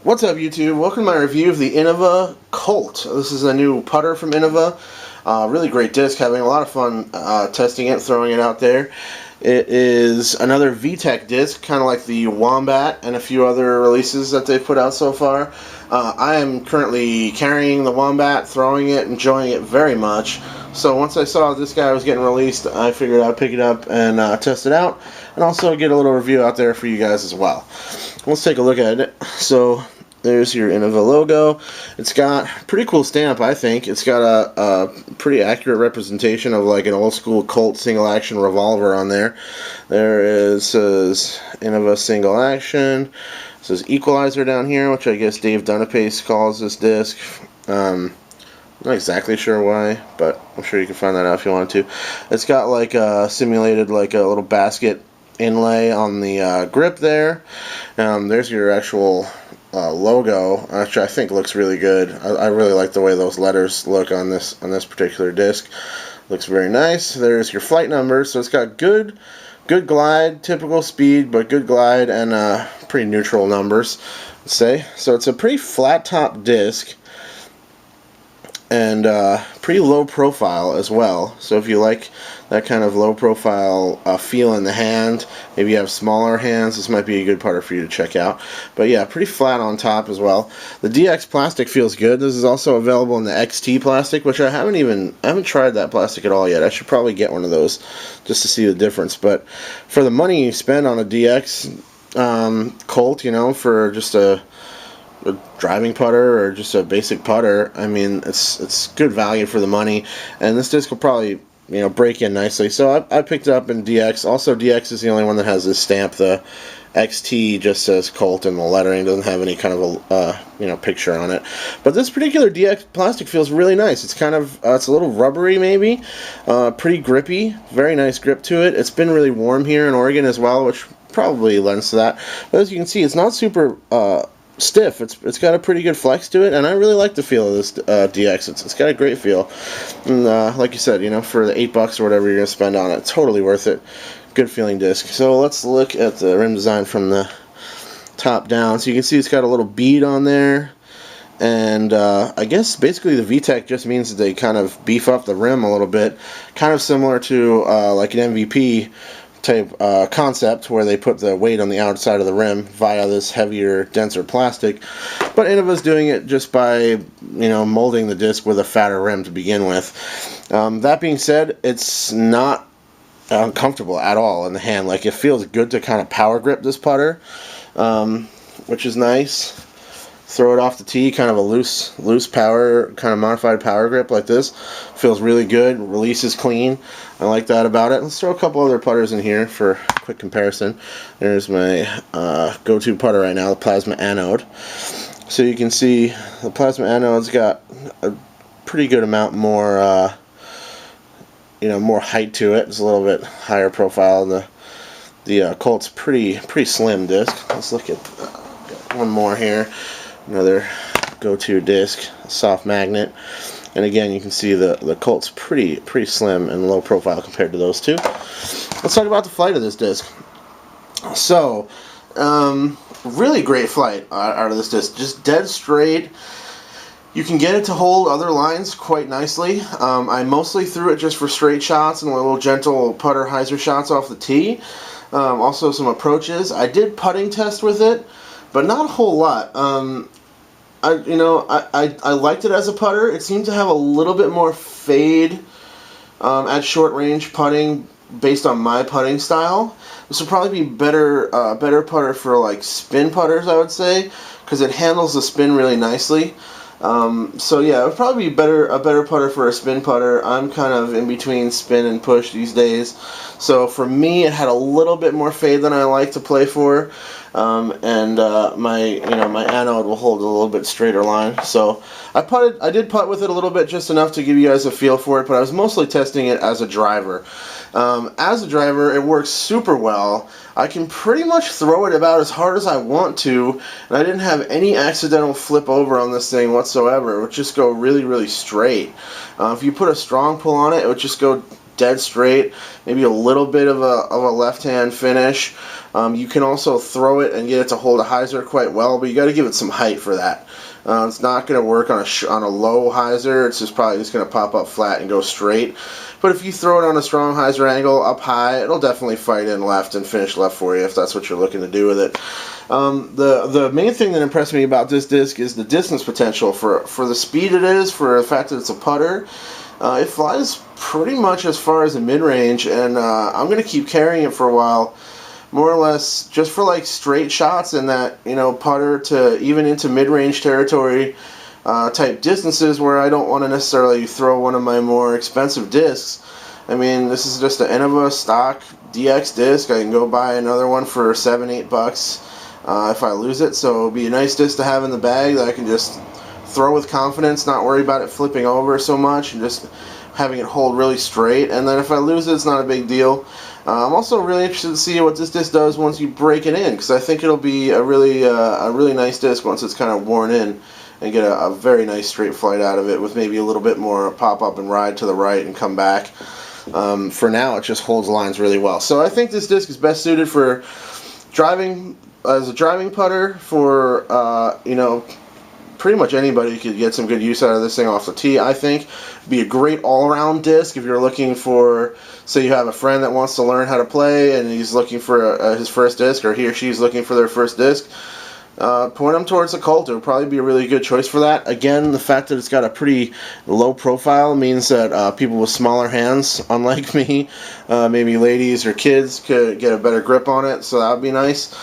What's up, YouTube? Welcome to my review of the Innova Colt. This is a new putter from Innova. Really great disc. Having a lot of fun testing it, throwing it out there. It is another VTEC disc, kind of like the Wombat and a few other releases that they've put out so far. I am currently carrying the Wombat, throwing it, enjoying it very much. So once I saw this guy was getting released, I figured I'd pick it up and test it out, and also get a little review out there for you guys as well. Let's take a look at it. So there's your Innova logo. It's got a pretty cool stamp, I think. It's got a pretty accurate representation of like an old school Colt single action revolver on there. There says Innova single action. It says equalizer down here, which I guess Dave Dunapace calls this disc. I'm not exactly sure why, but I'm sure you can find that out if you want to. It's got like a simulated like a little basket inlay on the grip there. There's your actual logo, which I think looks really good. I really like the way those letters look on this particular disc. Looks very nice. There's your flight number. So it's got good glide, typical speed, but good glide and pretty neutral numbers, let's say. So it's a pretty flat top disc and pretty low profile as well. So if you like that kind of low profile feel in the hand, maybe you have smaller hands, this might be a good putter for you to check out. But yeah, pretty flat on top as well. The DX plastic feels good. This is also available in the XT plastic, which I haven't tried that plastic at all yet. I should probably get one of those just to see the difference. But for the money you spend on a DX Colt, you know, for just a driving putter or just a basic putter, I mean, it's good value for the money, and this disc will probably, you know, break in nicely. So I picked it up in DX. Also, DX is the only one that has this stamp. The XT just says Colt, and the lettering doesn't have any kind of a picture on it. But this particular DX plastic feels really nice. It's kind of it's a little rubbery, maybe, pretty grippy. Very nice grip to it. It's been really warm here in Oregon as well, which probably lends to that. But as you can see, it's not super stiff. It's got a pretty good flex to it, and I really like the feel of this DX. It's got a great feel, and like you said, you know, for the $8 or whatever you're gonna spend on it, totally worth it. Good feeling disc. So let's look at the rim design from the top down. So you can see it's got a little bead on there, and I guess basically the VTEC just means that they kind of beef up the rim a little bit, kind of similar to like an MVP type concept where they put the weight on the outside of the rim via this heavier, denser plastic. But Innova's doing it just by, you know, molding the disc with a fatter rim to begin with. That being said, it's not uncomfortable at all in the hand. Like, it feels good to kind of power grip this putter, which is nice. Throw it off the tee, kind of a loose power, kind of modified power grip like this. Feels really good. Release is clean. I like that about it. Let's throw a couple other putters in here for a quick comparison. There's my go-to putter right now, the plasma anode. So you can see the plasma anode's got a pretty good amount more, more height to it. It's a little bit higher profile. The Colt's pretty slim disc. Let's look at one more here. Another go-to disc, soft magnet, and again you can see the Colt's pretty slim and low profile compared to those two. Let's talk about the flight of this disc. So, really great flight out of this disc, just dead straight. You can get it to hold other lines quite nicely. I mostly threw it just for straight shots and little gentle putter hyzer shots off the tee. Also some approaches. I did putting test with it, but not a whole lot. I liked it as a putter. It seemed to have a little bit more fade at short range putting based on my putting style. This would probably be better putter for like spin putters, I would say, because it handles the spin really nicely. So yeah, it would probably be a better putter for a spin putter. I'm kind of in between spin and push these days. So for me, it had a little bit more fade than I like to play for. And my anode will hold a little bit straighter line. So I did putt with it a little bit, just enough to give you guys a feel for it, but I was mostly testing it as a driver. As a driver, it works super well. I can pretty much throw it about as hard as I want to, and I didn't have any accidental flip over on this thing whatsoever. It would just go really straight. If you put a strong pull on it, it would just go dead straight, maybe a little bit of a left-hand finish. You can also throw it and get it to hold a hyzer quite well, but you got to give it some height for that. It's not going to work on a low hyzer. It's probably just going to pop up flat and go straight. But if you throw it on a strong hyzer angle up high, it'll definitely fight in left and finish left for you if that's what you're looking to do with it. The main thing that impressed me about this disc is the distance potential for the speed it is, for the fact that it's a putter. It flies pretty much as far as the mid-range, and I'm going to keep carrying it for a while, more or less just for like straight shots in that, you know, putter to even into mid-range territory type distances where I don't want to necessarily throw one of my more expensive discs. I mean, this is just an Innova stock DX disc. I can go buy another one for $7-8 if I lose it, so it'll be a nice disc to have in the bag that I can just throw with confidence, not worry about it flipping over so much, and just having it hold really straight. And then if I lose it, it's not a big deal. I'm also really interested to see what this disc does once you break it in, because I think it'll be a really nice disc once it's kind of worn in, and get a very nice straight flight out of it with maybe a little bit more pop up and ride to the right and come back. For now, it just holds lines really well. So I think this disc is best suited for driving, as a driving putter, for you know, pretty much anybody could get some good use out of this thing off the tee. I think be a great all-around disc if you're looking for, say you have a friend that wants to learn how to play and he's looking for his first disc, or he or she's looking for their first disc. Point them towards the Colt. It would probably be a really good choice for that. Again, the fact that it's got a pretty low profile means that people with smaller hands, unlike me, maybe ladies or kids, could get a better grip on it, so that would be nice.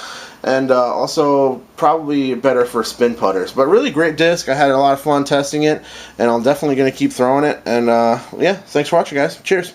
And also probably better for spin putters. But really great disc. I had a lot of fun testing it, and I'm definitely going to keep throwing it. And yeah, thanks for watching, guys. Cheers.